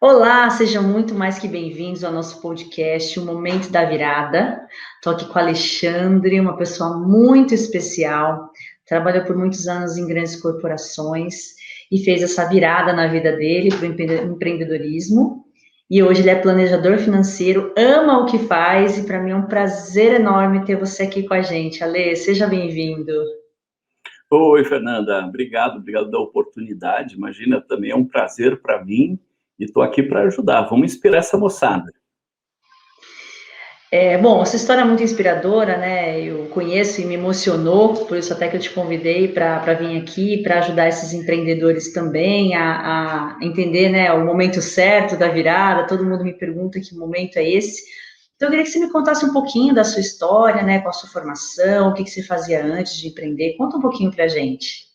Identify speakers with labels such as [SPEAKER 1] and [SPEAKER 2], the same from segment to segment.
[SPEAKER 1] Olá, sejam muito mais que bem-vindos ao nosso podcast, O Momento da Virada. Estou aqui com o Alexandre, uma pessoa muito especial, trabalhou por muitos anos em grandes corporações e fez essa virada na vida dele para o empreendedorismo. E hoje ele é planejador financeiro, ama o que faz e para mim é um prazer enorme ter você aqui com a gente. Ale, seja bem-vindo.
[SPEAKER 2] Oi, Fernanda, obrigado da oportunidade. Imagina, também é um prazer para mim e estou aqui para ajudar. Vamos inspirar essa moçada.
[SPEAKER 1] Bom, essa história é muito inspiradora, né? Eu conheço e me emocionou, por isso até que eu te convidei para vir aqui, para ajudar esses empreendedores também a entender, né, o momento certo da virada. Todo mundo me pergunta que momento é esse. Então, eu queria que você me contasse um pouquinho da sua história, né? Qual a sua formação, o que você fazia antes de empreender. Conta um pouquinho para a gente.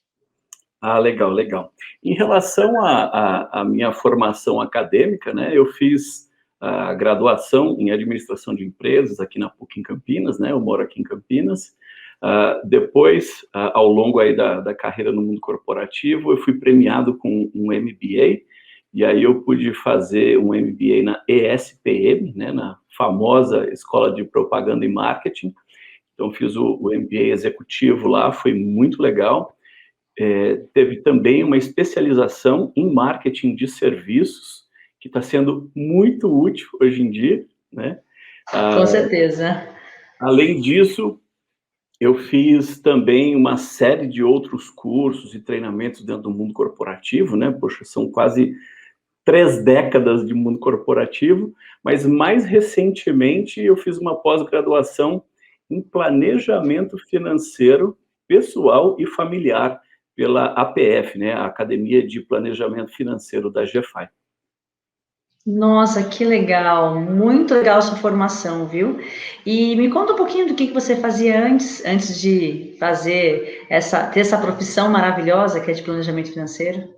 [SPEAKER 2] Ah, legal. Em relação à minha formação acadêmica, né, eu fiz a graduação em administração de empresas aqui na PUC em Campinas, né, eu moro aqui em Campinas. Depois, ao longo aí da carreira no mundo corporativo, eu fui premiado com um MBA, e aí eu pude fazer um MBA na ESPM, né, na famosa Escola de Propaganda e Marketing. Então, fiz o MBA executivo lá, foi muito legal. Teve também uma especialização em marketing de serviços, que está sendo muito útil hoje em dia, né?
[SPEAKER 1] Com certeza.
[SPEAKER 2] Além disso, eu fiz também uma série de outros cursos e treinamentos dentro do mundo corporativo, né? Poxa, são quase 3 décadas de mundo corporativo, mas mais recentemente eu fiz uma pós-graduação em planejamento financeiro pessoal e familiar pela APF, né, a Academia de Planejamento Financeiro da GFI.
[SPEAKER 1] Nossa, que legal, muito legal sua formação, viu? E me conta um pouquinho do que você fazia antes de ter essa profissão maravilhosa que é de planejamento financeiro.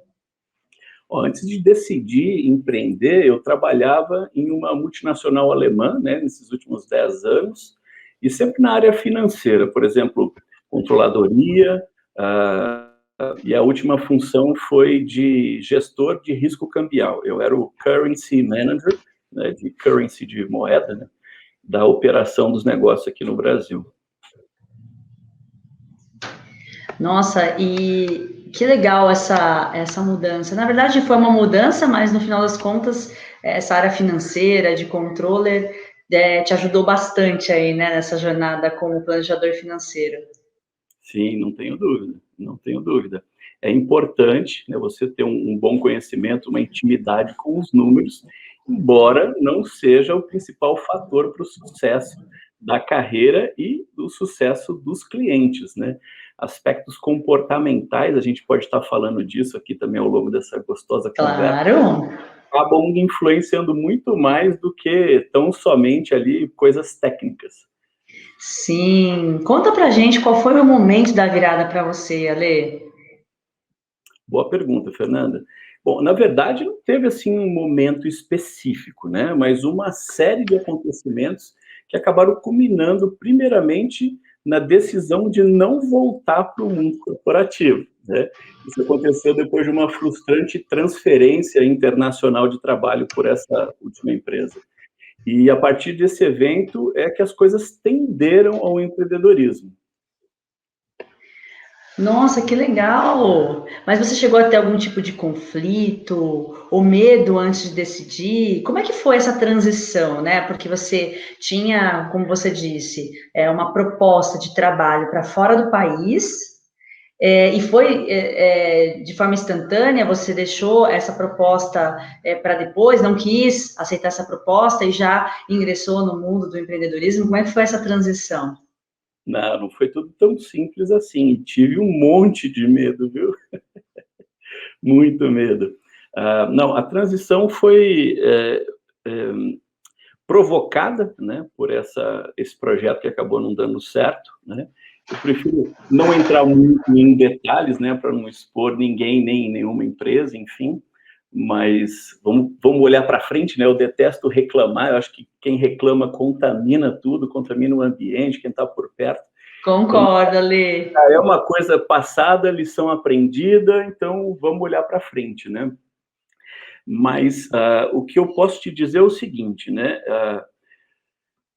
[SPEAKER 2] Antes de decidir empreender, eu trabalhava em uma multinacional alemã, né, nesses últimos 10 anos, e sempre na área financeira, por exemplo, controladoria, e a última função foi de gestor de risco cambial. Eu era o currency manager, né, de currency de moeda, né, da operação dos negócios aqui no Brasil.
[SPEAKER 1] Nossa, e que legal essa mudança. Na verdade, foi uma mudança, mas no final das contas, essa área financeira, de controller, te ajudou bastante aí, né, nessa jornada como planejador financeiro.
[SPEAKER 2] Sim, não tenho dúvida. É importante, né, você ter um bom conhecimento, uma intimidade com os números, embora não seja o principal fator para o sucesso da carreira e do sucesso dos clientes, né? Aspectos comportamentais, a gente pode estar falando disso aqui também ao longo dessa gostosa conversa,
[SPEAKER 1] Claro.
[SPEAKER 2] acabam influenciando muito mais do que tão somente ali coisas técnicas.
[SPEAKER 1] Sim. Conta pra gente qual foi o momento da virada para você, Ale.
[SPEAKER 2] Boa pergunta, Fernanda. Bom, na verdade, não teve assim um momento específico, né? Mas uma série de acontecimentos que acabaram culminando, primeiramente, na decisão de não voltar para o mundo corporativo, né? Isso aconteceu depois de uma frustrante transferência internacional de trabalho por essa última empresa. E a partir desse evento é que as coisas tenderam ao empreendedorismo.
[SPEAKER 1] Nossa, que legal! Mas você chegou a ter algum tipo de conflito ou medo antes de decidir? Como é que foi essa transição, né? Porque você tinha, como você disse, uma proposta de trabalho para fora do país, e foi de forma instantânea, você deixou essa proposta para depois, não quis aceitar essa proposta e já ingressou no mundo do empreendedorismo. Como é que foi essa transição?
[SPEAKER 2] Não foi tudo tão simples assim. Tive um monte de medo, viu? Muito medo. Não, a transição foi provocada, né, por esse projeto que acabou não dando certo, né? Eu prefiro não entrar muito em detalhes, né, para não expor ninguém, nem nenhuma empresa, enfim, mas vamos olhar para frente, né? Eu detesto reclamar, eu acho que quem reclama contamina tudo, contamina o ambiente, quem está por perto. Então,
[SPEAKER 1] Concordo, Lê.
[SPEAKER 2] é uma coisa passada, lição aprendida, então vamos olhar para frente, né? Mas o que eu posso te dizer é o seguinte, né?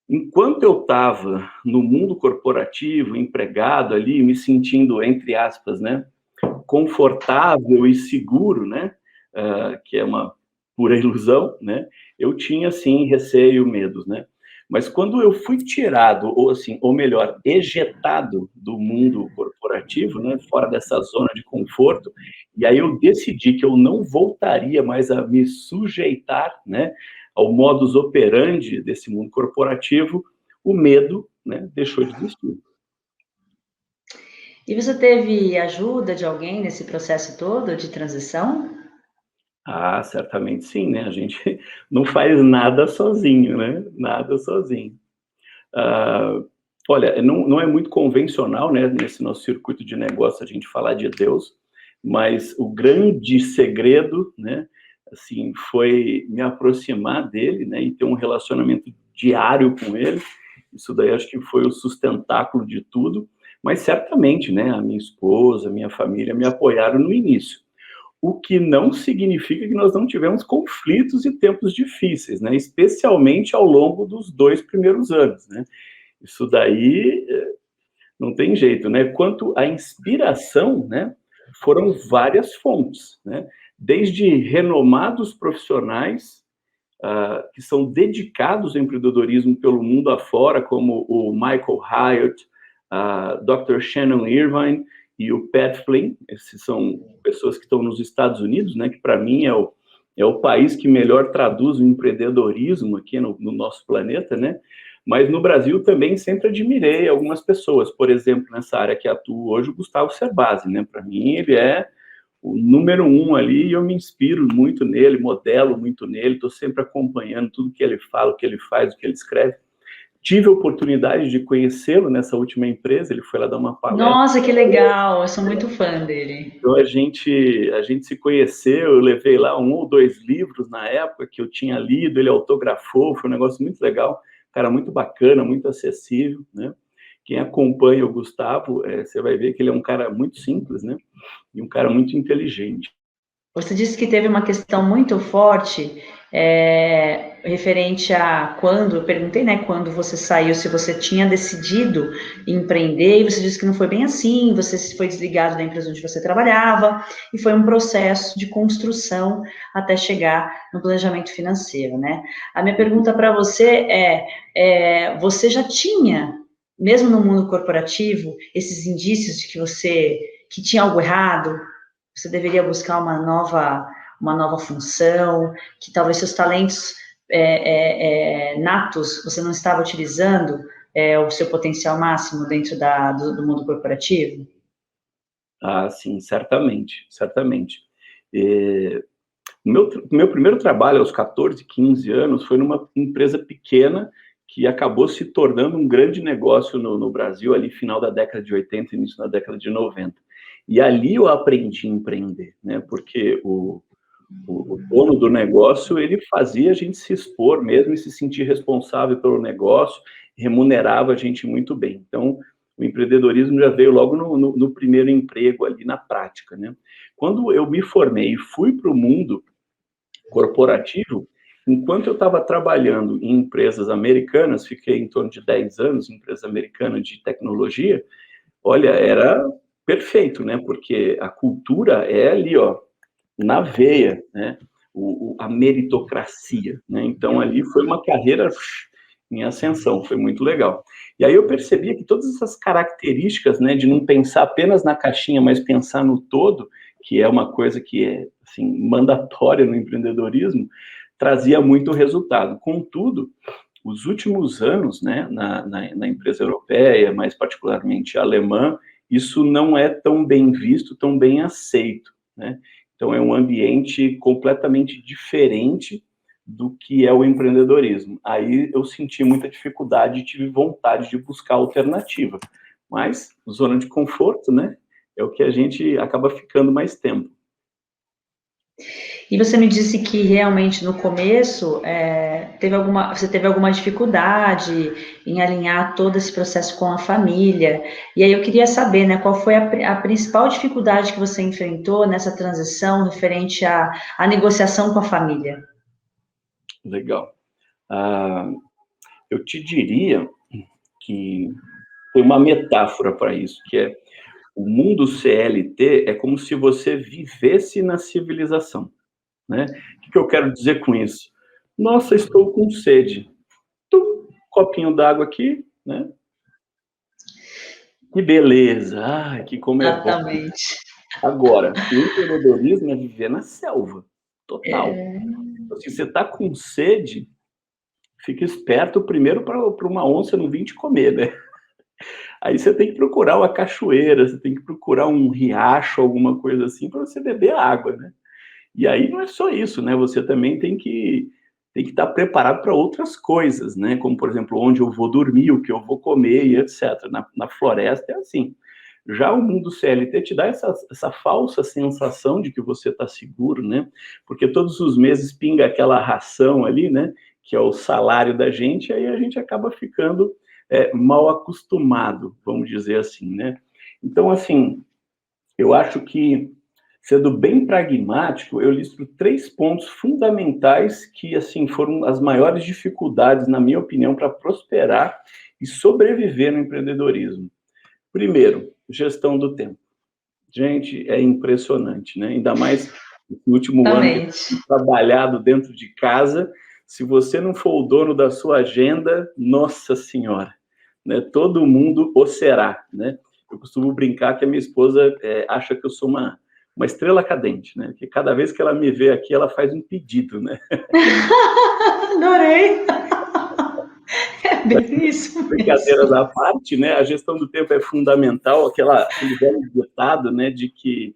[SPEAKER 2] Enquanto eu estava no mundo corporativo, empregado ali, me sentindo, entre aspas, né, confortável e seguro, né, que é uma pura ilusão, né, eu tinha, sim, receio, medos, né, mas quando eu fui tirado, ou assim, ou melhor, ejetado do mundo corporativo, né, fora dessa zona de conforto, e aí eu decidi que eu não voltaria mais a me sujeitar, né, ao modus operandi desse mundo corporativo, o medo, né, deixou de existir.
[SPEAKER 1] E você teve ajuda de alguém nesse processo todo de transição?
[SPEAKER 2] Ah, certamente sim, né? A gente não faz nada sozinho, né? Nada sozinho. Ah, olha, não é muito convencional, né, nesse nosso circuito de negócio a gente falar de Deus, mas o grande segredo, né, assim, foi me aproximar dele, né, e ter um relacionamento diário com ele. Isso daí acho que foi o sustentáculo de tudo, mas certamente, né, a minha esposa, a minha família me apoiaram no início. O que não significa que nós não tivemos conflitos e tempos difíceis, né? Especialmente ao longo dos 2 primeiros anos, né? Isso daí não tem jeito, né? Quanto à inspiração, né? Foram várias fontes, né? Desde renomados profissionais que são dedicados ao empreendedorismo pelo mundo afora, como o Michael Hyatt, a Dr. Shannon Irvine e o Pat Flynn. Esses são pessoas que estão nos Estados Unidos, né, que para mim é o país que melhor traduz o empreendedorismo aqui no nosso planeta, né? Mas no Brasil também sempre admirei algumas pessoas, por exemplo, nessa área que atuo hoje, o Gustavo Cerbasi, né? Para mim ele é o número um ali, e eu me inspiro muito nele, modelo muito nele, estou sempre acompanhando tudo que ele fala, o que ele faz, o que ele escreve. Tive a oportunidade de conhecê-lo nessa última empresa, ele foi lá dar uma palestra.
[SPEAKER 1] Nossa, que legal! Eu sou muito fã dele.
[SPEAKER 2] Então a gente se conheceu, eu levei lá 1 ou 2 livros na época que eu tinha lido, ele autografou, foi um negócio muito legal, cara muito bacana, muito acessível, né? Quem acompanha o Gustavo, você vai ver que ele é um cara muito simples, né? E um cara muito inteligente.
[SPEAKER 1] Você disse que teve uma questão muito forte referente a quando, eu perguntei, né, quando você saiu, se você tinha decidido empreender, e você disse que não foi bem assim, você foi desligado da empresa onde você trabalhava, e foi um processo de construção até chegar no planejamento financeiro, né? A minha pergunta para você você já tinha, mesmo no mundo corporativo, esses indícios de que tinha algo errado, você deveria buscar uma nova função, que talvez seus talentos natos você não estava utilizando o seu potencial máximo dentro do mundo corporativo?
[SPEAKER 2] Ah, sim, certamente, certamente. Meu primeiro trabalho aos 14, 15 anos foi numa empresa pequena que acabou se tornando um grande negócio no Brasil, ali final da década de 80, início da década de 90. E ali eu aprendi a empreender, né? Porque o dono do negócio, ele fazia a gente se expor mesmo e se sentir responsável pelo negócio, remunerava a gente muito bem. Então, o empreendedorismo já veio logo no primeiro emprego ali na prática, né? Quando eu me formei e fui para o mundo corporativo, enquanto eu estava trabalhando em empresas americanas, fiquei em torno de 10 anos em empresa americana de tecnologia, olha, era perfeito, né? Porque a cultura é ali, ó, na veia, né? A meritocracia, né? Então ali foi uma carreira em ascensão, foi muito legal. E aí eu percebia que todas essas características, né, de não pensar apenas na caixinha, mas pensar no todo, que é uma coisa que é assim mandatória no empreendedorismo, trazia muito resultado. Contudo, os últimos anos, né, na empresa europeia, mais particularmente alemã, isso não é tão bem visto, tão bem aceito, né? Então, é um ambiente completamente diferente do que é o empreendedorismo. Aí eu senti muita dificuldade e tive vontade de buscar alternativa. Mas, zona de conforto, né? É o que a gente acaba ficando mais tempo.
[SPEAKER 1] E você me disse que realmente no começo você teve alguma dificuldade em alinhar todo esse processo com a família. E aí eu queria saber, né, qual foi a principal dificuldade que você enfrentou nessa transição referente à negociação com a família?
[SPEAKER 2] Legal. Eu te diria que tem uma metáfora para isso, que é o mundo CLT é como se você vivesse na civilização, né? O que eu quero dizer com isso? Nossa, estou com sede. Copinho d'água aqui, né? Que beleza, que como é bom.
[SPEAKER 1] Exatamente.
[SPEAKER 2] Agora, o empreendedorismo é viver na selva, total. Assim, você está com sede, fica esperto primeiro para uma onça não vir te comer, né? Aí você tem que procurar uma cachoeira, você tem que procurar um riacho, alguma coisa assim, para você beber água, né? E aí não é só isso, né? Você também tem que estar preparado para outras coisas, né? Como, por exemplo, onde eu vou dormir, o que eu vou comer e etc. Na floresta é assim. Já o mundo CLT te dá essa falsa sensação de que você está seguro, né? Porque todos os meses pinga aquela ração ali, né? Que é o salário da gente, e aí a gente acaba ficando mal acostumado, vamos dizer assim, né? Então, assim, eu acho que, sendo bem pragmático, eu listo 3 pontos fundamentais que, assim, foram as maiores dificuldades, na minha opinião, para prosperar e sobreviver no empreendedorismo. Primeiro, gestão do tempo. Gente, é impressionante, né? Ainda mais no último ano que eu
[SPEAKER 1] Exatamente.
[SPEAKER 2] tenho trabalhado dentro de casa, se você não for o dono da sua agenda, nossa senhora, né? Todo mundo o será, né? Eu costumo brincar que a minha esposa acha que eu sou uma estrela cadente, né? Que cada vez que ela me vê aqui, ela faz um pedido, né?
[SPEAKER 1] Adorei! É bem isso
[SPEAKER 2] Brincadeiras
[SPEAKER 1] mesmo.
[SPEAKER 2] à parte, né? A gestão do tempo é fundamental, aquele velho ditado, né? De que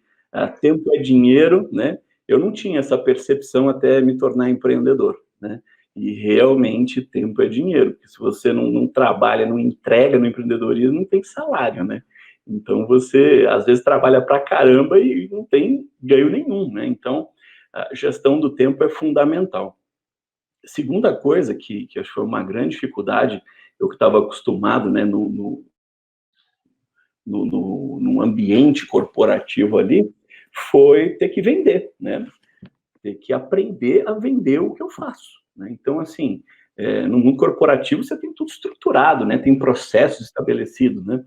[SPEAKER 2] tempo é dinheiro, né? Eu não tinha essa percepção até me tornar empreendedor, né? E realmente tempo é dinheiro, porque se você não trabalha, não entrega no empreendedorismo, não tem salário, né? Então você às vezes trabalha pra caramba e não tem ganho nenhum, né? Então a gestão do tempo é fundamental. Segunda coisa que acho que foi uma grande dificuldade, eu que estava acostumado, né, num ambiente corporativo ali, foi ter que vender, né? Ter que aprender a vender o que eu faço, né? Então, assim, no mundo corporativo você tem tudo estruturado, né? Tem processos estabelecidos, né?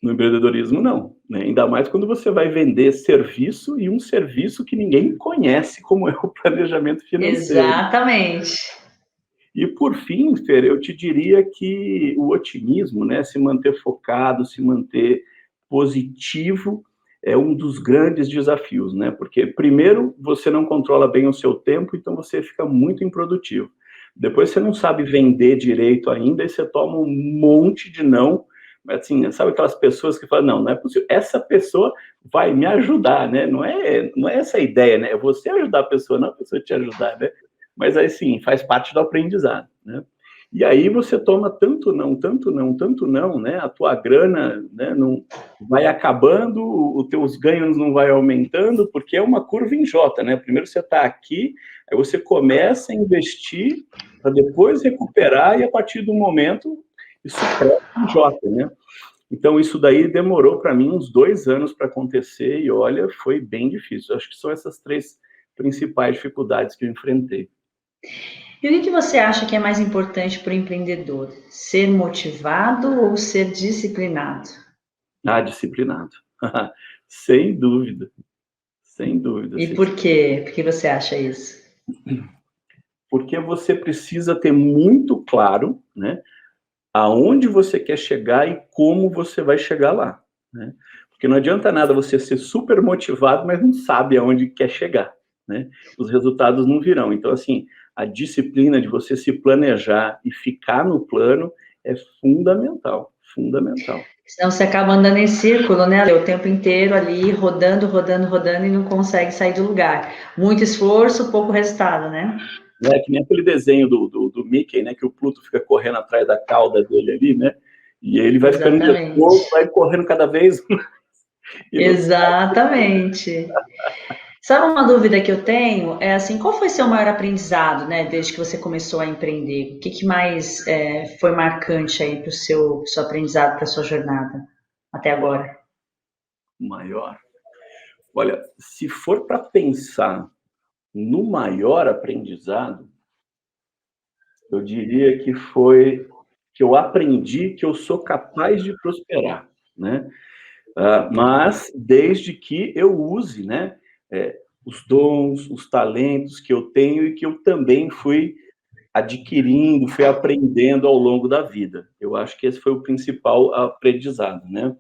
[SPEAKER 2] No empreendedorismo, não, né? Ainda mais quando você vai vender serviço e um serviço que ninguém conhece, como é o planejamento financeiro.
[SPEAKER 1] Exatamente.
[SPEAKER 2] E por fim, Fer, eu te diria que o otimismo, né, se manter focado, se manter positivo, é um dos grandes desafios, né? Porque primeiro você não controla bem o seu tempo, então você fica muito improdutivo. Depois você não sabe vender direito ainda e você toma um monte de não. Mas assim, sabe aquelas pessoas que falam, não é possível, essa pessoa vai me ajudar, né? Não é essa a ideia, né? É você ajudar a pessoa, não a pessoa te ajudar, né? Mas aí sim, faz parte do aprendizado, né? E aí você toma tanto não, tanto não, tanto não, né? A tua grana, né, não vai acabando, os teus ganhos não vai aumentando, porque é uma curva em J, né? Primeiro você está aqui, aí você começa a investir para depois recuperar e a partir do momento isso cresce em J, né? Então isso daí demorou para mim uns 2 anos para acontecer e olha, foi bem difícil. Acho que são essas 3 principais dificuldades que eu enfrentei.
[SPEAKER 1] E o que você acha que é mais importante para o empreendedor? Ser motivado ou ser disciplinado?
[SPEAKER 2] Disciplinado. Sem dúvida, sem dúvida.
[SPEAKER 1] E por quê? Por que você acha isso?
[SPEAKER 2] Porque você precisa ter muito claro, né, aonde você quer chegar e como você vai chegar lá, né? Porque não adianta nada você ser super motivado, mas não sabe aonde quer chegar, né? Os resultados não virão. Então, assim, a disciplina de você se planejar e ficar no plano é fundamental, fundamental.
[SPEAKER 1] Senão você acaba andando em círculo, né? O tempo inteiro ali, rodando, rodando, rodando e não consegue sair do lugar. Muito esforço, pouco resultado, né?
[SPEAKER 2] Né? Que nem aquele desenho do Mickey, né? Que o Pluto fica correndo atrás da cauda dele ali, né? E ele vai ficando
[SPEAKER 1] Exatamente.
[SPEAKER 2] nervoso, vai correndo cada vez mais. E não...
[SPEAKER 1] Exatamente. Sabe uma dúvida que eu tenho? É assim, qual foi seu maior aprendizado, né, desde que você começou a empreender? O que, que mais foi marcante aí para o seu aprendizado, para a sua jornada até agora?
[SPEAKER 2] Maior. Olha, se for para pensar no maior aprendizado, eu diria que foi que eu aprendi que eu sou capaz de prosperar, né? Mas desde que eu use, né, os dons, os talentos que eu tenho e que eu também fui adquirindo, fui aprendendo ao longo da vida. Eu acho que esse foi o principal aprendizado, né?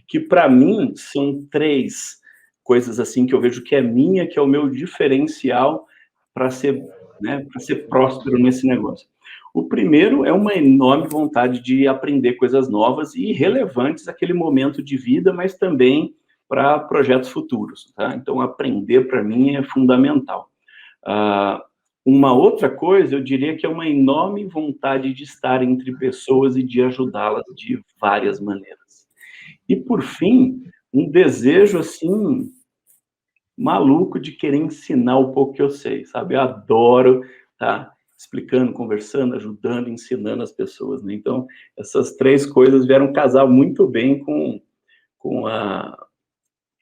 [SPEAKER 2] Que para mim são três coisas assim que eu vejo que é minha, que é o meu diferencial para ser, né, para ser próspero nesse negócio. O primeiro é uma enorme vontade de aprender coisas novas e relevantes àquele momento de vida, mas também para projetos futuros, tá? Então, aprender para mim é fundamental. Ah, uma outra coisa, eu diria que é uma enorme vontade de estar entre pessoas e de ajudá-las de várias maneiras. E, por fim, um desejo, assim, maluco de querer ensinar o pouco que eu sei, sabe? Eu adoro estar explicando, conversando, ajudando, ensinando as pessoas, né? Então, essas três coisas vieram casar muito bem com, a,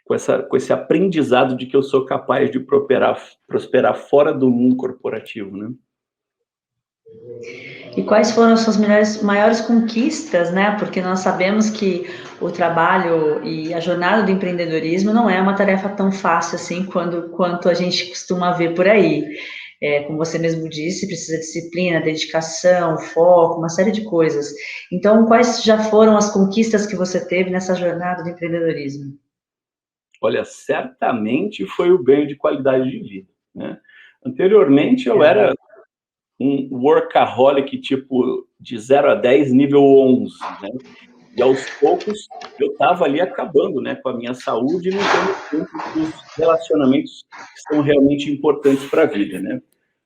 [SPEAKER 2] com esse aprendizado de que eu sou capaz de prosperar fora do mundo corporativo, né?
[SPEAKER 1] E quais foram as suas maiores conquistas, né? Porque nós sabemos que o trabalho e a jornada do empreendedorismo não é uma tarefa tão fácil assim quanto a gente costuma ver por aí. Como você mesmo disse, precisa de disciplina, dedicação, foco, uma série de coisas. Então, quais já foram as conquistas que você teve nessa jornada do empreendedorismo?
[SPEAKER 2] Olha, certamente foi o ganho de qualidade de vida, né? Anteriormente, eu
[SPEAKER 1] Legal.
[SPEAKER 2] era um workaholic, tipo, de 0 a 10 nível 11, né? E aos poucos eu estava ali acabando, né, com a minha saúde e não tendo tempo para os relacionamentos que são realmente importantes para a vida, né?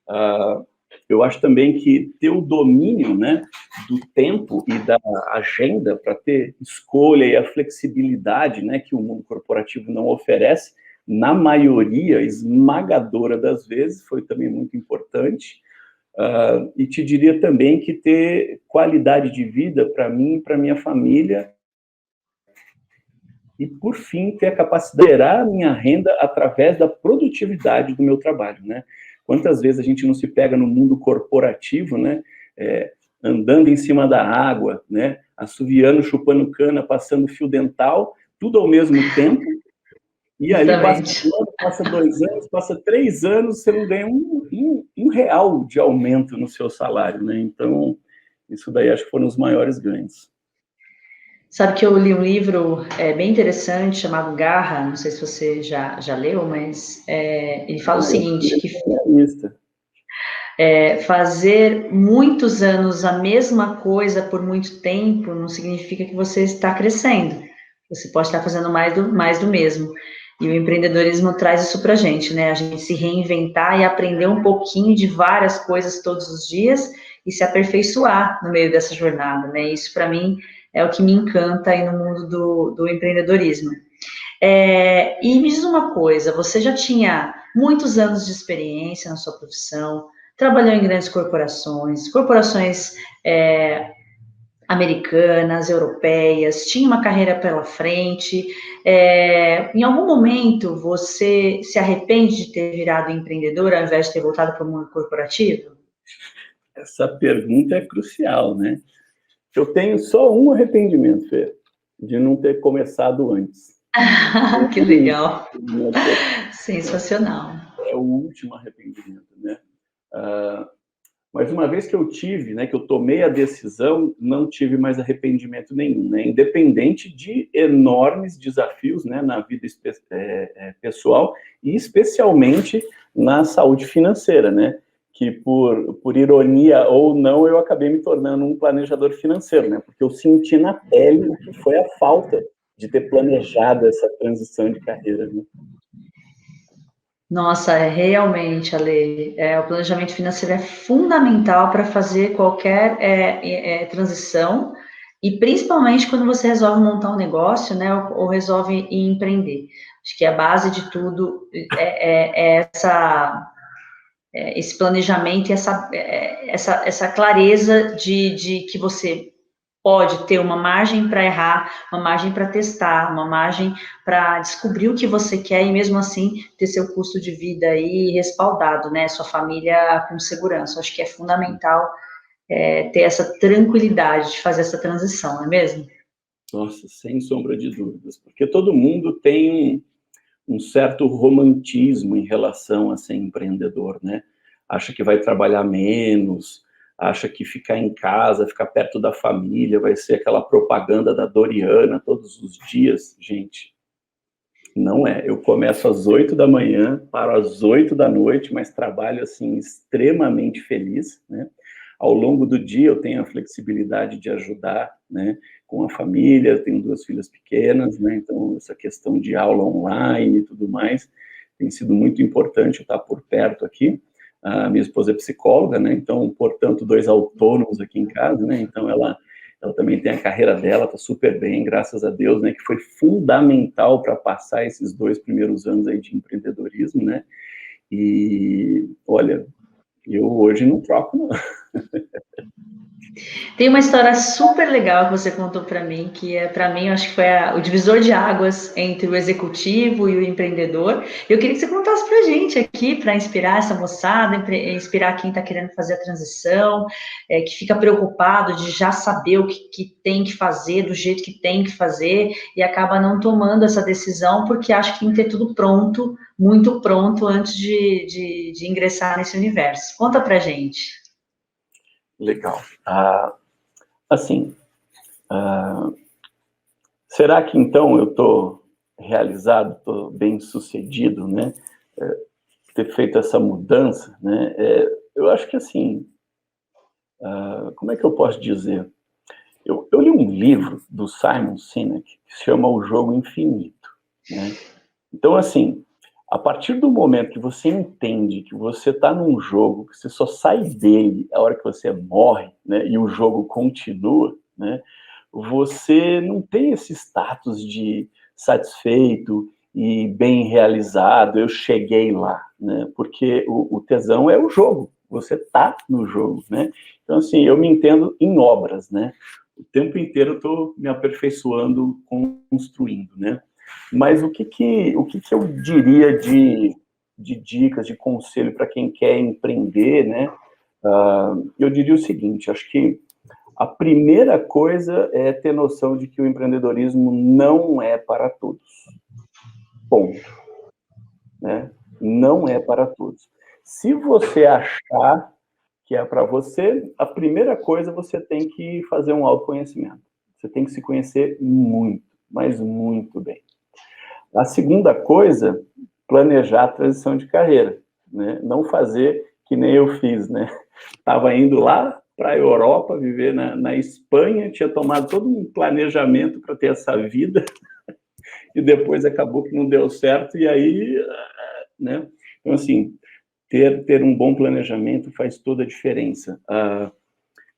[SPEAKER 2] Ah, eu acho também que ter o domínio, né, do tempo e da agenda para ter escolha e a flexibilidade, né, que o mundo corporativo não oferece, na maioria esmagadora das vezes, foi também muito importante. E te diria também que ter qualidade de vida para mim e para minha família e, por fim, ter a capacidade de gerar a minha renda através da produtividade do meu trabalho, né? Quantas vezes a gente não se pega no mundo corporativo, né? Andando em cima da água, né? Assoviando, chupando cana, passando fio dental, tudo ao mesmo tempo, e aí passa
[SPEAKER 1] Justamente.
[SPEAKER 2] um ano, passa 2 anos, passa 3 anos, você não ganha um real de aumento no seu salário, né? Então, isso daí acho que foram os maiores ganhos.
[SPEAKER 1] Sabe que eu li um livro bem interessante chamado Garra, não sei se você já leu, mas ele fala o seguinte, que
[SPEAKER 2] Lista.
[SPEAKER 1] fazer muitos anos a mesma coisa por muito tempo não significa que você está crescendo. Você pode estar fazendo mais do mesmo. E o empreendedorismo traz isso para a gente, né? A gente se reinventar e aprender um pouquinho de várias coisas todos os dias e se aperfeiçoar no meio dessa jornada, né? Isso, para mim, é o que me encanta aí no mundo do empreendedorismo. E me diz uma coisa, você já tinha muitos anos de experiência na sua profissão, trabalhou em grandes corporações americanas, europeias, tinha uma carreira pela frente. Em algum momento você se arrepende de ter virado empreendedor ao invés de ter voltado para o mundo corporativo?
[SPEAKER 2] Essa pergunta é crucial, né? Eu tenho só um arrependimento, Fê, de não ter começado antes.
[SPEAKER 1] Que legal,
[SPEAKER 2] É
[SPEAKER 1] sensacional.
[SPEAKER 2] o último arrependimento, né? Mas uma vez que eu tive, né, que eu tomei a decisão, não tive mais arrependimento nenhum, né? Independente de enormes desafios, né, na vida pessoal e especialmente na saúde financeira, né? Que por ironia ou não, eu acabei me tornando um planejador financeiro, né? Porque eu senti na pele o que foi a falta de ter planejado essa transição de carreira, né?
[SPEAKER 1] Nossa, realmente, Ale, o planejamento financeiro é fundamental para fazer qualquer transição E principalmente quando você resolve montar um negócio, né, ou resolve empreender. Acho que a base de tudo esse planejamento e essa clareza de que você pode ter uma margem para errar, uma margem para testar, uma margem para descobrir o que você quer e mesmo assim ter seu custo de vida aí respaldado, né? Sua família com segurança. Acho que é fundamental ter essa tranquilidade de fazer essa transição, não é mesmo?
[SPEAKER 2] Nossa, sem sombra de dúvidas, porque todo mundo tem um certo romantismo em relação a ser empreendedor, né? Acha que vai trabalhar menos, acha que ficar em casa, ficar perto da família, vai ser aquela propaganda da Doriana todos os dias. Gente, não é. Eu começo às 8 da manhã, paro às 8 da noite, mas trabalho, assim, extremamente feliz, né? Ao longo do dia eu tenho a flexibilidade de ajudar, né, com a família, tenho 2 filhas pequenas, né, então essa questão de aula online e tudo mais, tem sido muito importante eu estar por perto aqui. A minha esposa é psicóloga, né, então, portanto, 2 autônomos aqui em casa, né, então ela também tem a carreira dela, está super bem, graças a Deus, né, que foi fundamental para passar esses 2 primeiros anos aí de empreendedorismo, né, e, olha, eu hoje não troco, não.
[SPEAKER 1] Tem uma história super legal que você contou para mim, que para mim, eu acho que foi o divisor de águas entre o executivo e o empreendedor. Eu queria que você contasse para a gente aqui, para inspirar essa moçada, inspirar quem está querendo fazer a transição, que fica preocupado de já saber o que tem que fazer, do jeito que tem que fazer, e acaba não tomando essa decisão porque acha que tem que ter tudo pronto, muito pronto, antes de ingressar nesse universo. Conta para a gente.
[SPEAKER 2] Legal. Assim, será que então eu estou realizado, estou bem sucedido, né? Ter feito essa mudança, né? Eu acho que assim, como é que eu posso dizer? Eu li um livro do Simon Sinek que se chama O Jogo Infinito, né? Então, assim, a partir do momento que você entende que você está num jogo, que você só sai dele a hora que você morre, né, e o jogo continua, né, você não tem esse status de satisfeito e bem realizado, eu cheguei lá, né, porque o tesão é o jogo, você está no jogo, né. Então, assim, eu me entendo em obras, né, o tempo inteiro eu estou me aperfeiçoando, construindo, né. Mas o que eu diria de dicas, de conselho para quem quer empreender, né? Eu diria o seguinte, acho que a primeira coisa é ter noção de que o empreendedorismo não é para todos. Ponto. Né? Não é para todos. Se você achar que é para você, a primeira coisa você tem que fazer um autoconhecimento. Você tem que se conhecer muito, mas muito bem. A segunda coisa, planejar a transição de carreira, né? Não fazer que nem eu fiz, né? Estava indo lá para a Europa, viver na Espanha, tinha tomado todo um planejamento para ter essa vida, e depois acabou que não deu certo, e aí, né? Então, assim, ter um bom planejamento faz toda a diferença.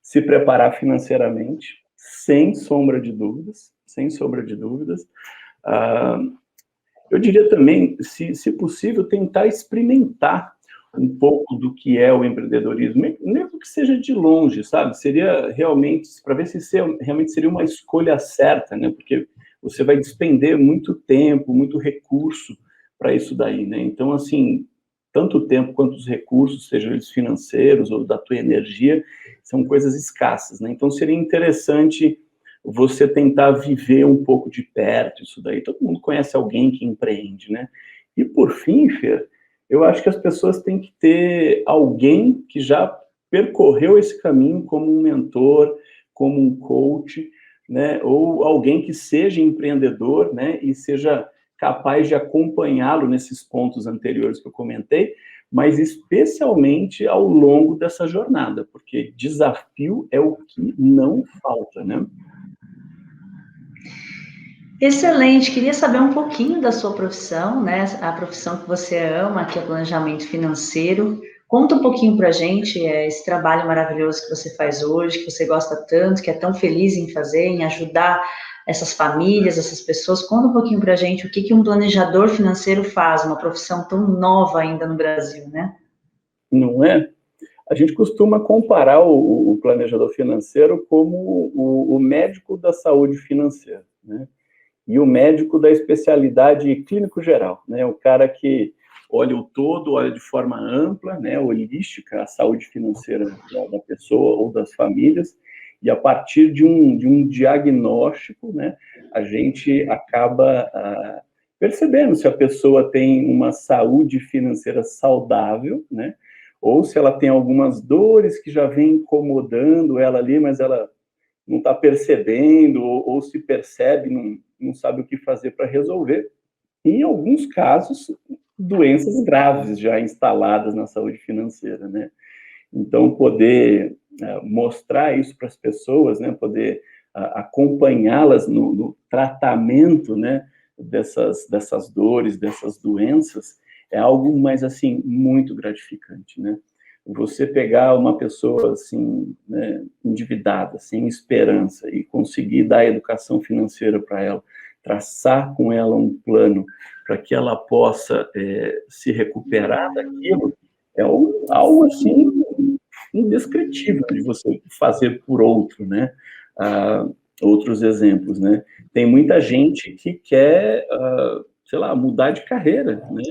[SPEAKER 2] Se preparar financeiramente, sem sombra de dúvidas, sem sombra de dúvidas. Eu diria também, se possível, tentar experimentar um pouco do que é o empreendedorismo, mesmo que seja de longe, sabe? Seria realmente, para ver se realmente seria uma escolha certa, né? Porque você vai despender muito tempo, muito recurso para isso daí, né? Então, assim, tanto o tempo quanto os recursos, sejam eles financeiros ou da tua energia, são coisas escassas, né? Então, seria interessante você tentar viver um pouco de perto isso daí. Todo mundo conhece alguém que empreende, né? E por fim, Fer, eu acho que as pessoas têm que ter alguém que já percorreu esse caminho como um mentor, como um coach, né? Ou alguém que seja empreendedor, né? E seja capaz de acompanhá-lo nesses pontos anteriores que eu comentei, mas especialmente ao longo dessa jornada, porque desafio é o que não falta, né?
[SPEAKER 1] Excelente, queria saber um pouquinho da sua profissão, né? A profissão que você ama, que é planejamento financeiro. Conta um pouquinho para a gente esse trabalho maravilhoso que você faz hoje, que você gosta tanto, que é tão feliz em fazer, em ajudar essas famílias, essas pessoas. Conta um pouquinho para a gente o que um planejador financeiro faz, uma profissão tão nova ainda no Brasil, né?
[SPEAKER 2] Não é? A gente costuma comparar o planejador financeiro como o médico da saúde financeira, né? E o médico da especialidade clínico geral, né? O cara que olha o todo, olha de forma ampla, né? Holística, a saúde financeira da pessoa ou das famílias, e a partir de um diagnóstico, né? A gente acaba percebendo se a pessoa tem uma saúde financeira saudável, né? Ou se ela tem algumas dores que já vem incomodando ela ali, mas ela não está percebendo, ou se percebe, não sabe o que fazer para resolver. E, em alguns casos, doenças graves já instaladas na saúde financeira, né? Então, poder mostrar isso para as pessoas, né? Poder acompanhá-las no tratamento, né? Dessas dores, dessas doenças, é algo mais, assim, muito gratificante, né? Você pegar uma pessoa, assim, né, endividada, sem esperança, e conseguir dar educação financeira para ela, traçar com ela um plano para que ela possa se recuperar daquilo, é algo, assim, indescritível de você fazer por outro, né? Outros exemplos, né? Tem muita gente que quer, sei lá, mudar de carreira, né?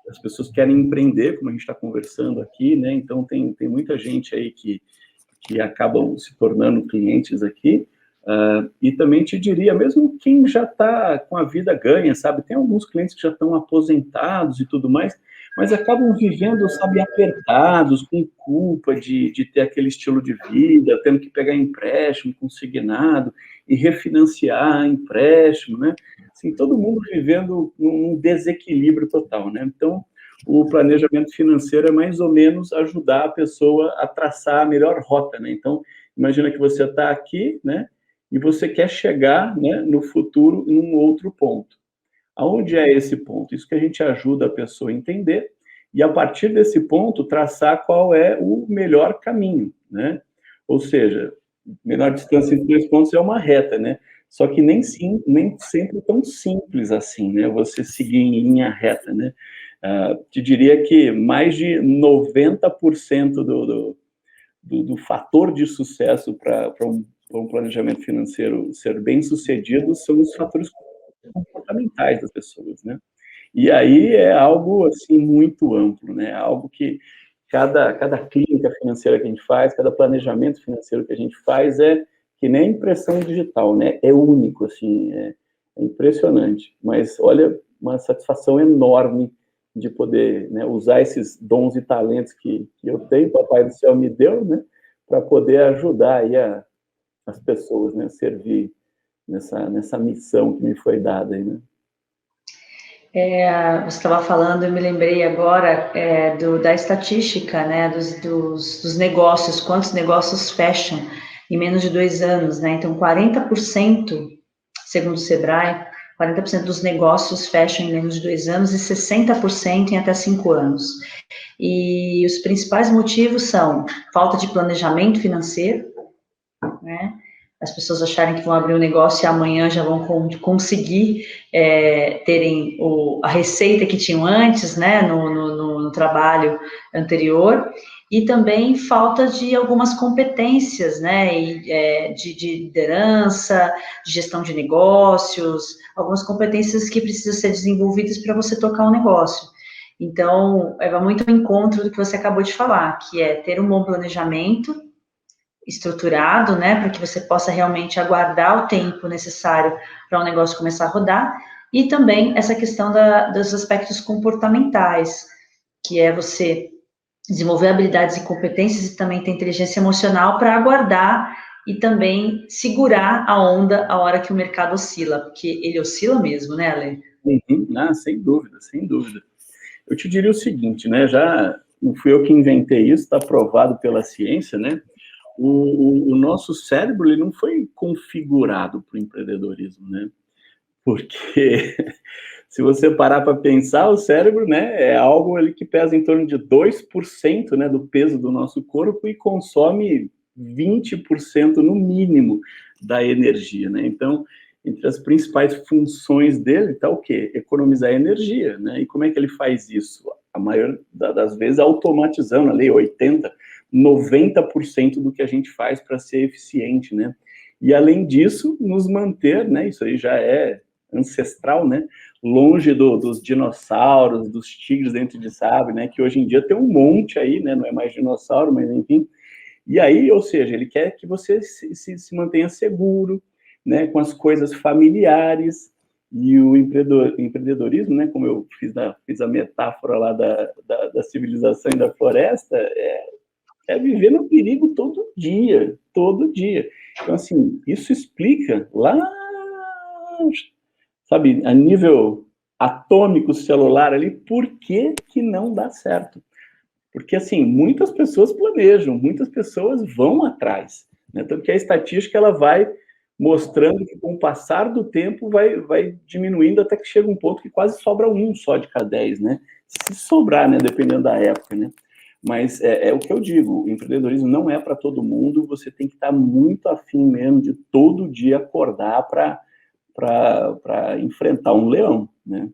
[SPEAKER 2] As pessoas querem empreender, como a gente está conversando aqui, né? Então, tem muita gente aí que acabam se tornando clientes aqui. E também te diria, mesmo quem já está com a vida ganha, sabe? Tem alguns clientes que já estão aposentados e tudo mais, mas acabam vivendo, sabe, apertados, com culpa de ter aquele estilo de vida, tendo que pegar empréstimo consignado e refinanciar empréstimo, né? Assim, todo mundo vivendo num desequilíbrio total, né? Então, o planejamento financeiro é mais ou menos ajudar a pessoa a traçar a melhor rota, né? Então, imagina que você está aqui, né? E você quer chegar, né, no futuro em um outro ponto. Aonde é esse ponto? Isso que a gente ajuda a pessoa a entender e, a partir desse ponto, traçar qual é o melhor caminho, né? Ou seja, menor distância entre dois pontos é uma reta, né? Só que nem sempre tão simples assim, né? Você seguir em linha reta, né? Te diria que mais de 90% do fator de sucesso para um planejamento financeiro ser bem sucedido são os fatores comportamentais das pessoas, né? E aí é algo, assim, muito amplo, né? Algo que cada clínica financeira que a gente faz, cada planejamento financeiro que a gente faz é que nem impressão digital, né? É único, assim, é impressionante. Mas, olha, uma satisfação enorme de poder, né, usar esses dons e talentos que eu tenho, Papai do Céu me deu, né? Para poder ajudar aí as pessoas, né? Servir nessa missão que me foi dada aí, né?
[SPEAKER 1] Você estava falando, eu me lembrei agora da estatística, né, dos negócios, quantos negócios fecham em menos de 2 anos, né? Então, 40%, segundo o Sebrae, 40% dos negócios fecham em menos de 2 anos e 60% em até 5 anos. E os principais motivos são falta de planejamento financeiro, né? As pessoas acharem que vão abrir um negócio e amanhã já vão conseguir terem a receita que tinham antes, né, no trabalho anterior, e também falta de algumas competências, né, de liderança, de gestão de negócios, algumas competências que precisam ser desenvolvidas para você tocar um negócio. Então, vai muito ao encontro do que você acabou de falar, que é ter um bom planejamento estruturado, né, para que você possa realmente aguardar o tempo necessário para o negócio começar a rodar, e também essa questão dos aspectos comportamentais, que é você desenvolver habilidades e competências e também ter inteligência emocional para aguardar e também segurar a onda a hora que o mercado oscila, porque ele oscila mesmo, né, Ale?
[SPEAKER 2] Uhum. Sem dúvida, sem dúvida. Eu te diria o seguinte, né? Já não fui eu que inventei isso, está provado pela ciência, né? O nosso cérebro ele não foi configurado para o empreendedorismo, né? Porque Se você parar para pensar, o cérebro, né, é algo ali que pesa em torno de 2%, né, do peso do nosso corpo e consome 20% no mínimo da energia, né? Então, entre as principais funções dele está o quê? Economizar energia, né? E como é que ele faz isso? A maior das vezes automatizando ali 80, 90% do que a gente faz para ser eficiente, né? E além disso, nos manter, né? Isso aí já é ancestral, né? Longe dos dinossauros, dos tigres dentro de sabre, né? Que hoje em dia tem um monte aí, né? Não é mais dinossauro, mas enfim. E aí, ou seja, ele quer que você se mantenha seguro, né? Com as coisas familiares. E o empreendedorismo, né? Como eu fiz a metáfora lá da civilização e da floresta, é viver no perigo todo dia, todo dia. Então, assim, isso explica lá, sabe, a nível atômico celular ali, por que que não dá certo. Porque, assim, muitas pessoas planejam, muitas pessoas vão atrás, né? Tanto que a estatística, ela vai mostrando que, com o passar do tempo, vai diminuindo até que chega um ponto que quase sobra um só de cada 10, né? Se sobrar, né? Dependendo da época, né? Mas é o que eu digo, o empreendedorismo não é para todo mundo, você tem que estar muito afim mesmo de todo dia acordar para enfrentar um leão, né?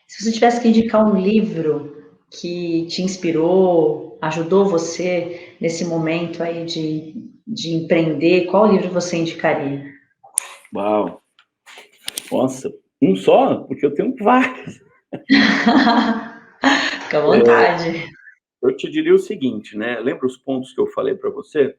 [SPEAKER 1] Se você tivesse que indicar um livro que te inspirou, ajudou você nesse momento aí de empreender, qual livro você indicaria?
[SPEAKER 2] Uau! Nossa, um só? Porque eu tenho vários.
[SPEAKER 1] Fica à vontade.
[SPEAKER 2] Eu te diria o seguinte, né? Lembra os pontos que eu falei para você?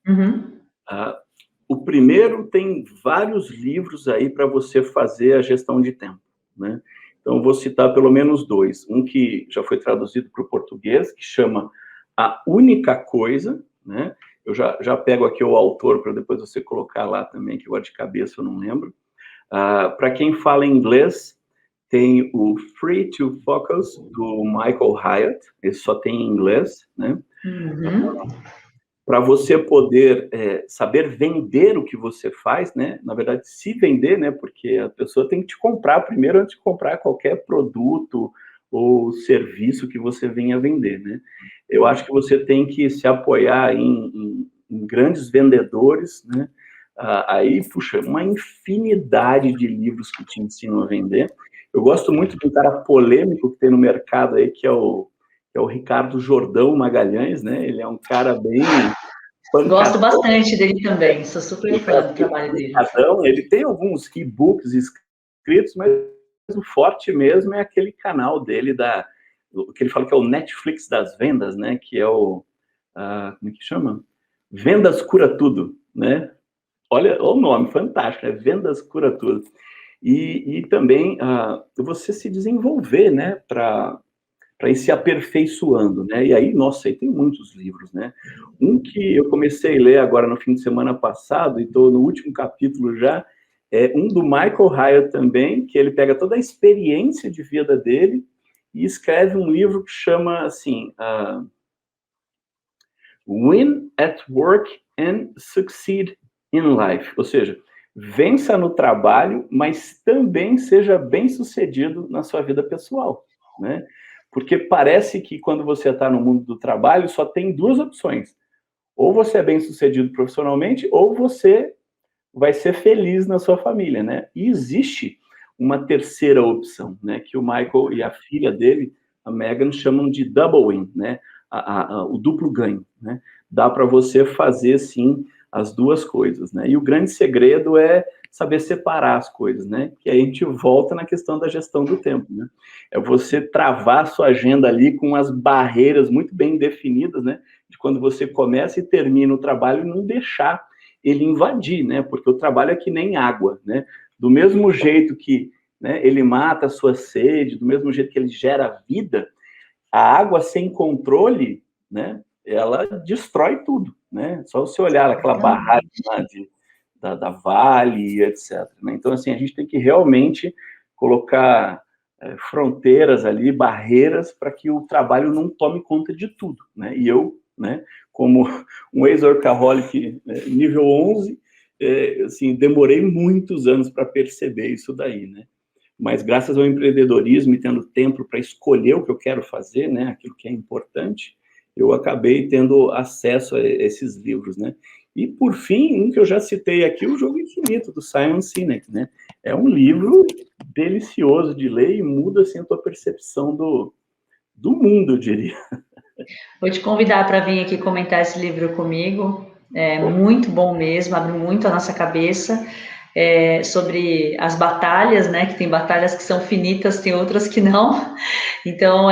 [SPEAKER 1] Uhum.
[SPEAKER 2] Ah, o primeiro, tem vários livros aí para você fazer a gestão de tempo, né? Então, vou citar pelo menos dois. Um que já foi traduzido para o português, que chama A Única Coisa, né? Eu já pego aqui o autor para depois você colocar lá também, que agora de cabeça eu não lembro. Para quem fala inglês, tem o Free to Focus, do Michael Hyatt, esse só tem em inglês, né?
[SPEAKER 1] Uhum.
[SPEAKER 2] Para você poder saber vender o que você faz, né? Na verdade, se vender, né? Porque a pessoa tem que te comprar primeiro antes de comprar qualquer produto ou serviço que você venha vender, né? Eu acho que você tem que se apoiar em grandes vendedores, né? Aí, puxa, uma infinidade de livros que te ensinam a vender. Eu gosto muito de um cara polêmico que tem no mercado aí, que é o Ricardo Jordão Magalhães, né? Ele é um cara bem
[SPEAKER 1] Gosto
[SPEAKER 2] pancadão,
[SPEAKER 1] bastante dele também, sou super
[SPEAKER 2] um cara
[SPEAKER 1] fã do
[SPEAKER 2] bem
[SPEAKER 1] trabalho dele.
[SPEAKER 2] pancadão. Ele tem alguns e-books escritos, mas o forte mesmo é aquele canal dele, que ele fala que é o Netflix das vendas, né? Que é como é que chama? Vendas Cura Tudo, né? Olha o nome, fantástico, né? Vendas Cura Tudo. E também você se desenvolver, né? Para ir se aperfeiçoando, né? E aí, nossa, aí tem muitos livros, né? Um que eu comecei a ler agora no fim de semana passado, e estou no último capítulo já, é um do Michael Hyatt também, que ele pega toda a experiência de vida dele e escreve um livro que chama, assim, Win at Work and Succeed in Life, ou seja, vença no trabalho, mas também seja bem-sucedido na sua vida pessoal, né? Porque parece que quando você está no mundo do trabalho, só tem duas opções. Ou você é bem-sucedido profissionalmente, ou você vai ser feliz na sua família, né? E existe uma terceira opção, né? Que o Michael e a filha dele, a Megan, chamam de double win, né? O duplo ganho, né? Dá para você fazer, sim, as duas coisas, né? E o grande segredo é saber separar as coisas, né? Que aí a gente volta na questão da gestão do tempo, né? É você travar a sua agenda ali com as barreiras muito bem definidas, né? De quando você começa e termina o trabalho e não deixar ele invadir, né? Porque o trabalho é que nem água, né? Do mesmo jeito que, né, ele mata a sua sede, do mesmo jeito que ele gera vida, a água sem controle, né? Ela destrói tudo, né? Só você olhar aquela barragem lá da Vale, etc. Né? Então, assim, a gente tem que realmente colocar fronteiras ali, barreiras, para que o trabalho não tome conta de tudo, né? E eu, né, como um ex-workaholic nível 11, assim, demorei muitos anos para perceber isso daí, né? mas graças ao empreendedorismo e tendo tempo para escolher o que eu quero fazer, né, aquilo que é importante, eu acabei tendo acesso a esses livros, né. E, por fim, um que eu já citei aqui, O Jogo Infinito, do Simon Sinek, né. É um livro delicioso de ler e muda, assim, a tua percepção do mundo, eu diria.
[SPEAKER 1] Vou te convidar para vir aqui comentar esse livro comigo. É muito bom mesmo, abre muito a nossa cabeça sobre as batalhas, né? Que tem batalhas que são finitas, tem outras que não. Então,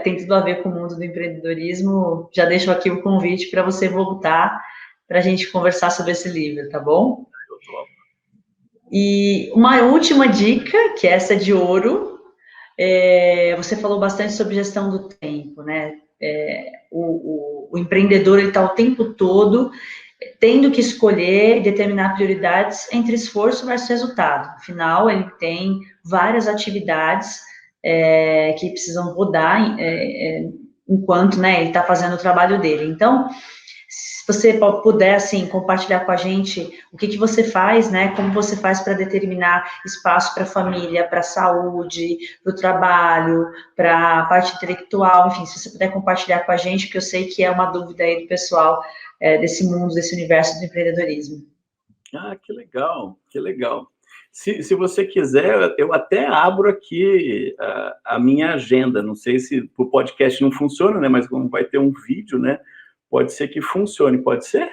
[SPEAKER 1] tem tudo a ver com o mundo do empreendedorismo. Já deixo aqui o convite para você voltar para a gente conversar sobre esse livro, tá bom?
[SPEAKER 2] Eu tô...
[SPEAKER 1] E uma última dica, que essa é de ouro. Você falou bastante sobre gestão do tempo, né? O empreendedor ele está o tempo todo tendo que escolher e determinar prioridades entre esforço versus resultado. Afinal, ele tem várias atividades que precisam rodar enquanto, né, ele está fazendo o trabalho dele. Então, se você puder, assim, compartilhar com a gente o que você faz, né, como você faz para determinar espaço para a família, para a saúde, para o trabalho, para a parte intelectual, enfim, se você puder compartilhar com a gente, porque eu sei que é uma dúvida aí do pessoal desse mundo, desse universo do empreendedorismo.
[SPEAKER 2] Ah, que legal, que legal. Se você quiser, eu até abro aqui a minha agenda. Não sei se o podcast não funciona, né? Mas como vai ter um vídeo, né? Pode ser que funcione, pode ser?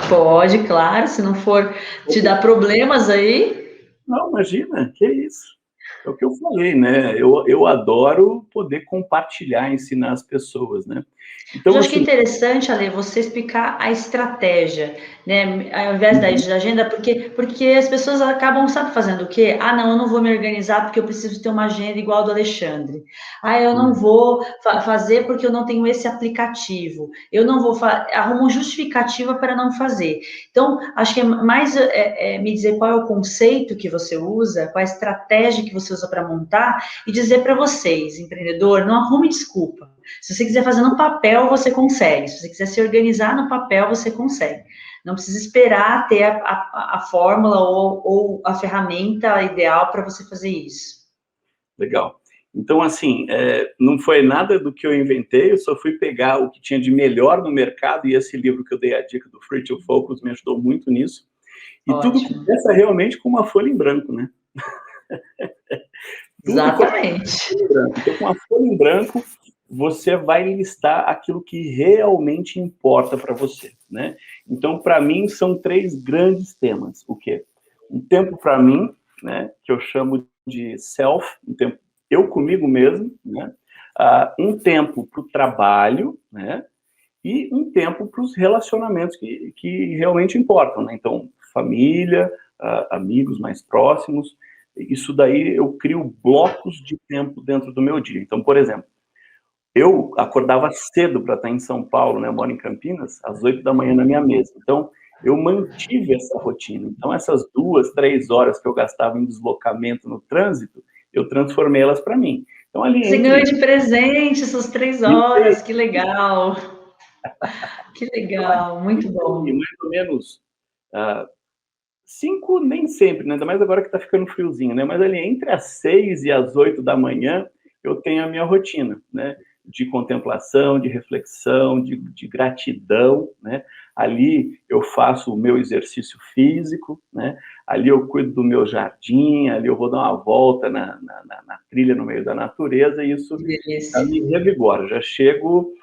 [SPEAKER 1] Pode, claro, se não for te dar problemas aí.
[SPEAKER 2] Não, imagina, que isso. É o que eu falei, né? Eu adoro poder compartilhar, ensinar as pessoas, né?
[SPEAKER 1] Mas
[SPEAKER 2] Então,
[SPEAKER 1] eu acho que é
[SPEAKER 2] assim...
[SPEAKER 1] interessante, Ale, você explicar a estratégia, né? Ao invés da agenda, porque as pessoas acabam, sabe, fazendo o quê? Ah, não, eu não vou me organizar porque eu preciso ter uma agenda igual a do Alexandre. Ah, eu não vou fazer porque eu não tenho esse aplicativo. Eu não vou arrumo justificativa para não fazer. Então, acho que é mais me dizer qual é o conceito que você usa, qual é a estratégia que você usa para montar e dizer para vocês, empreendedor, não arrume desculpa. Se você quiser fazer no papel, você consegue. Se você quiser se organizar no papel, você consegue. Não precisa esperar ter a fórmula ou a ferramenta ideal para você fazer isso.
[SPEAKER 2] Legal. Então, assim, não foi nada do que eu inventei, eu só fui pegar o que tinha de melhor no mercado, e esse livro que eu dei a dica do Free to Focus me ajudou muito nisso. E tudo
[SPEAKER 1] Ótimo.
[SPEAKER 2] começa realmente com uma folha em branco, né? Tudo começa com uma
[SPEAKER 1] Exatamente.
[SPEAKER 2] folha em branco. Então, com a folha em branco, você vai listar aquilo que realmente importa para você, né? Então, para mim, são 3 grandes temas. O quê? Um tempo para mim, né, que eu chamo de self, um tempo eu comigo mesmo, né? Um tempo para o trabalho, né? E um tempo para os relacionamentos que realmente importam, né? Então, família, amigos mais próximos, isso daí eu crio blocos de tempo dentro do meu dia. Então, por exemplo, eu acordava cedo para estar em São Paulo, né? Eu moro em Campinas, às 8 da manhã na minha mesa. Então, eu mantive essa rotina. Então, essas 2, 3 horas que eu gastava em deslocamento no trânsito, eu transformei elas para mim. Então, ali
[SPEAKER 1] Você ganhou
[SPEAKER 2] entre...
[SPEAKER 1] de presente essas 3 horas, que legal. Que
[SPEAKER 2] Então, ali
[SPEAKER 1] legal, muito
[SPEAKER 2] entre
[SPEAKER 1] bom.
[SPEAKER 2] mais ou menos 5, nem sempre, né? Ainda mais agora que está ficando friozinho, né? Mas ali entre as 6 e as 8 da manhã, eu tenho a minha rotina, né? De contemplação, de reflexão, de gratidão, né? Ali eu faço o meu exercício físico, né? Ali eu cuido do meu jardim, ali eu vou dar uma volta na trilha no meio da natureza, e isso
[SPEAKER 1] Que
[SPEAKER 2] já
[SPEAKER 1] delícia.
[SPEAKER 2] me revigora, já chego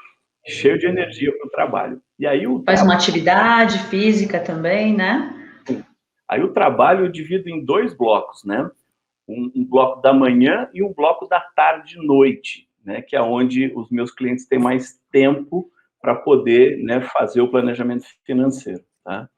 [SPEAKER 2] cheio de energia para o trabalho. E aí o
[SPEAKER 1] Faz uma
[SPEAKER 2] trabalho...
[SPEAKER 1] atividade física também, né?
[SPEAKER 2] Aí o trabalho eu divido em 2 blocos, né? Um bloco da manhã e um bloco da tarde e noite, né? Que é onde os meus clientes têm mais tempo para poder, né, fazer o planejamento financeiro, tá?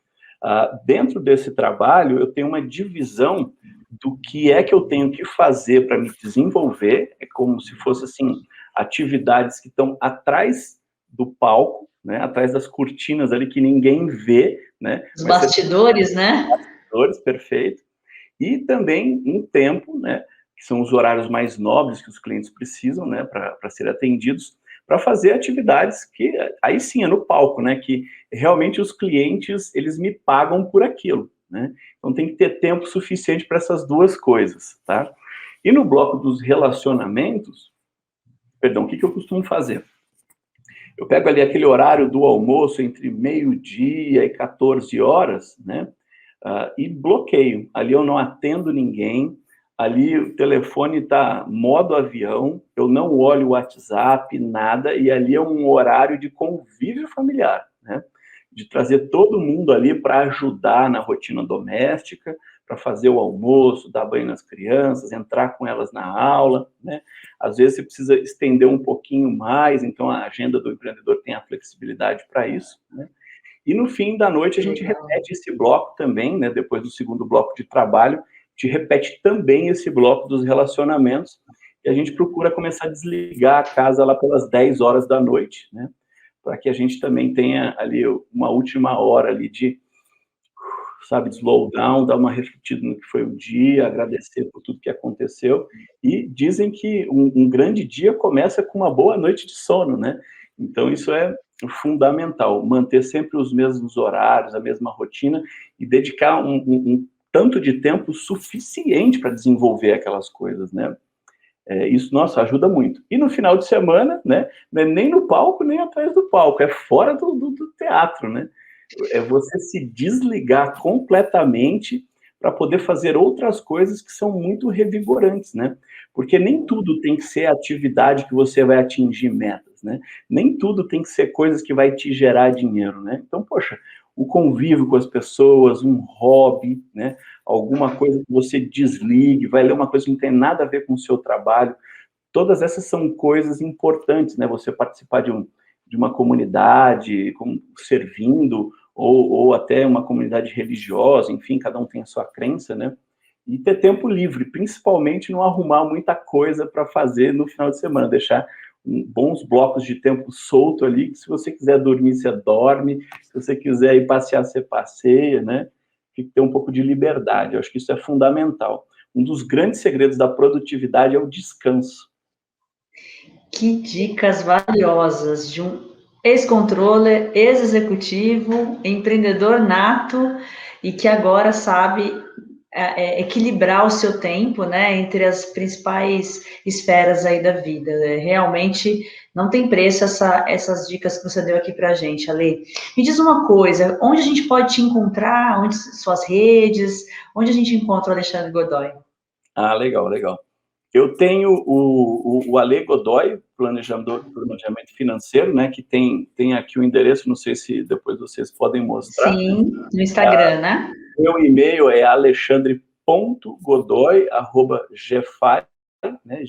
[SPEAKER 2] Dentro desse trabalho, eu tenho uma divisão do que é que eu tenho que fazer para me desenvolver, é como se fosse, assim, atividades que estão atrás do palco, né, atrás das cortinas ali que ninguém vê, né?
[SPEAKER 1] Os
[SPEAKER 2] Mas você...
[SPEAKER 1] bastidores, né?
[SPEAKER 2] Perfeito. E também um tempo, né, que são os horários mais nobres que os clientes precisam, né, para serem atendidos, para fazer atividades que, aí sim, é no palco, né, que realmente os clientes, eles me pagam por aquilo, né? Então tem que ter tempo suficiente para essas 2 coisas, tá? E no bloco dos relacionamentos, perdão, o que eu costumo fazer? Eu pego ali aquele horário do almoço entre meio-dia e 14 horas, né? E bloqueio. Ali eu não atendo ninguém, ali o telefone está modo avião, eu não olho o WhatsApp, nada, e ali é um horário de convívio familiar, né? De trazer todo mundo ali para ajudar na rotina doméstica, para fazer o almoço, dar banho nas crianças, entrar com elas na aula, né? Às vezes você precisa estender um pouquinho mais, então a agenda do empreendedor tem a flexibilidade para isso, né? E no fim da noite a gente repete esse bloco também, né? Depois do segundo bloco de trabalho, a gente repete também esse bloco dos relacionamentos e a gente procura começar a desligar a casa lá pelas 10 horas da noite, né? Para que a gente também tenha ali uma última hora ali de, sabe, slow down, dar uma refletida no que foi o dia, agradecer por tudo que aconteceu. E dizem que um grande dia começa com uma boa noite de sono, né? Então, isso é fundamental, manter sempre os mesmos horários, a mesma rotina e dedicar um tanto de tempo suficiente para desenvolver aquelas coisas, né? Isso, nossa, ajuda muito. E no final de semana, né, não é nem no palco, nem atrás do palco, é fora do teatro, né? É você se desligar completamente para poder fazer outras coisas que são muito revigorantes, né? Porque nem tudo tem que ser atividade que você vai atingir metas, né? Nem tudo tem que ser coisas que vai te gerar dinheiro, né? Então, poxa, o convívio com as pessoas, um hobby, né? Alguma coisa que você desligue, vai ler uma coisa que não tem nada a ver com o seu trabalho. Todas essas são coisas importantes, né? Você participar de uma comunidade, servindo, ou até uma comunidade religiosa, enfim, cada um tem a sua crença, né? E ter tempo livre, principalmente não arrumar muita coisa para fazer no final de semana, deixar bons blocos de tempo solto ali, que se você quiser dormir, você dorme, se você quiser ir passear, você passeia, né? Tem que ter um pouco de liberdade, eu acho que isso é fundamental. Um dos grandes segredos da produtividade é o descanso.
[SPEAKER 1] Que dicas valiosas de um ex-controller, ex-executivo, empreendedor nato e que agora sabe equilibrar o seu tempo, né, entre as principais esferas aí da vida. Realmente não tem preço essas dicas que você deu aqui para a gente, Ale. Me diz uma coisa, onde a gente pode te encontrar, onde suas redes, onde a gente encontra o Alexandre Godoy?
[SPEAKER 2] Ah, legal, legal. Eu tenho o Ale Godoy, planejamento financeiro, né, que tem aqui o endereço, não sei se depois vocês podem mostrar.
[SPEAKER 1] Sim, no Instagram, né?
[SPEAKER 2] Meu e-mail é alexandre.godoy@gfai, né,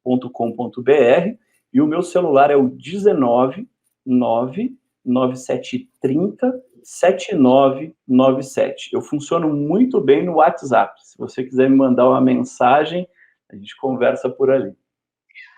[SPEAKER 2] gfai.com.br, e o meu celular é o 19 99730 7997. Eu funciono muito bem no WhatsApp. Se você quiser me mandar uma mensagem, a gente conversa por ali.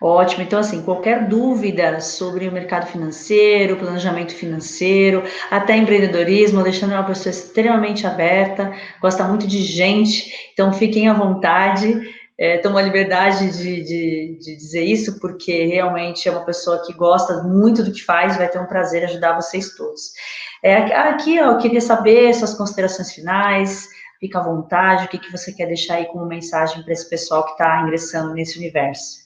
[SPEAKER 1] Ótimo. Então, assim, qualquer dúvida sobre o mercado financeiro, planejamento financeiro, até empreendedorismo, o Alexandre é uma pessoa extremamente aberta, gosta muito de gente, então fiquem à vontade. Tomo a liberdade de dizer isso, porque realmente é uma pessoa que gosta muito do que faz e vai ter um prazer ajudar vocês todos. Aqui, ó, eu queria saber suas considerações finais, fica à vontade, o que você quer deixar aí como mensagem para esse pessoal que está ingressando nesse universo.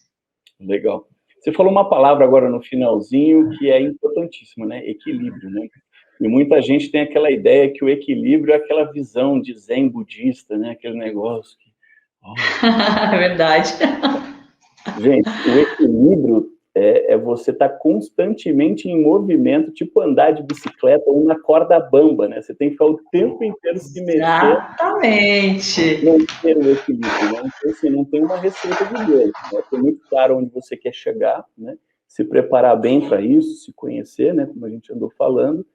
[SPEAKER 2] Legal. Você falou uma palavra agora no finalzinho que é importantíssima, né? Equilíbrio, né? E muita gente tem aquela ideia que o equilíbrio é aquela visão de zen budista, né? Aquele negócio que...
[SPEAKER 1] É verdade.
[SPEAKER 2] Gente, o equilíbrio é você estar constantemente em movimento, tipo andar de bicicleta ou na corda bamba, né? Você tem que ficar o tempo inteiro se mexer.
[SPEAKER 1] Exatamente.
[SPEAKER 2] Não ter o equilíbrio, né? Então, assim, não tem uma receita de bolo, né? Tem muito claro onde você quer chegar, né? Se preparar bem para isso, se conhecer, né? Como a gente andou falando,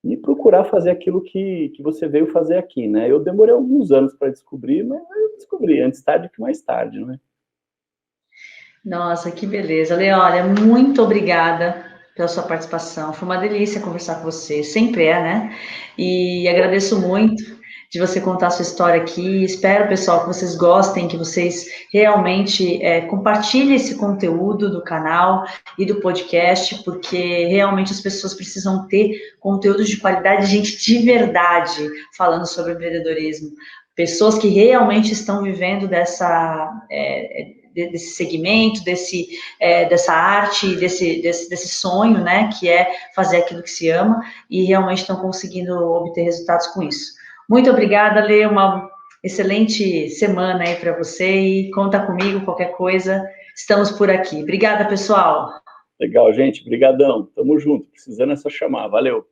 [SPEAKER 2] e procurar fazer aquilo que você veio fazer aqui, né? Eu demorei alguns anos para descobrir, mas eu descobri antes tarde que mais tarde, né?
[SPEAKER 1] Nossa, que beleza. Lê, olha, muito obrigada pela sua participação. Foi uma delícia conversar com você, sempre é, né? E agradeço muito de você contar a sua história aqui. Espero, pessoal, que vocês gostem, que vocês realmente compartilhem esse conteúdo do canal e do podcast, porque realmente as pessoas precisam ter conteúdo de qualidade, gente de verdade, falando sobre empreendedorismo. pessoas que realmente estão vivendo desse segmento, dessa arte, desse sonho, né, que é fazer aquilo que se ama, e realmente estão conseguindo obter resultados com isso. Muito obrigada, Lê, uma excelente semana aí para você, e conta comigo, qualquer coisa, estamos por aqui. Obrigada, pessoal.
[SPEAKER 2] Legal, gente, brigadão, tamo junto, precisando é só chamar, valeu.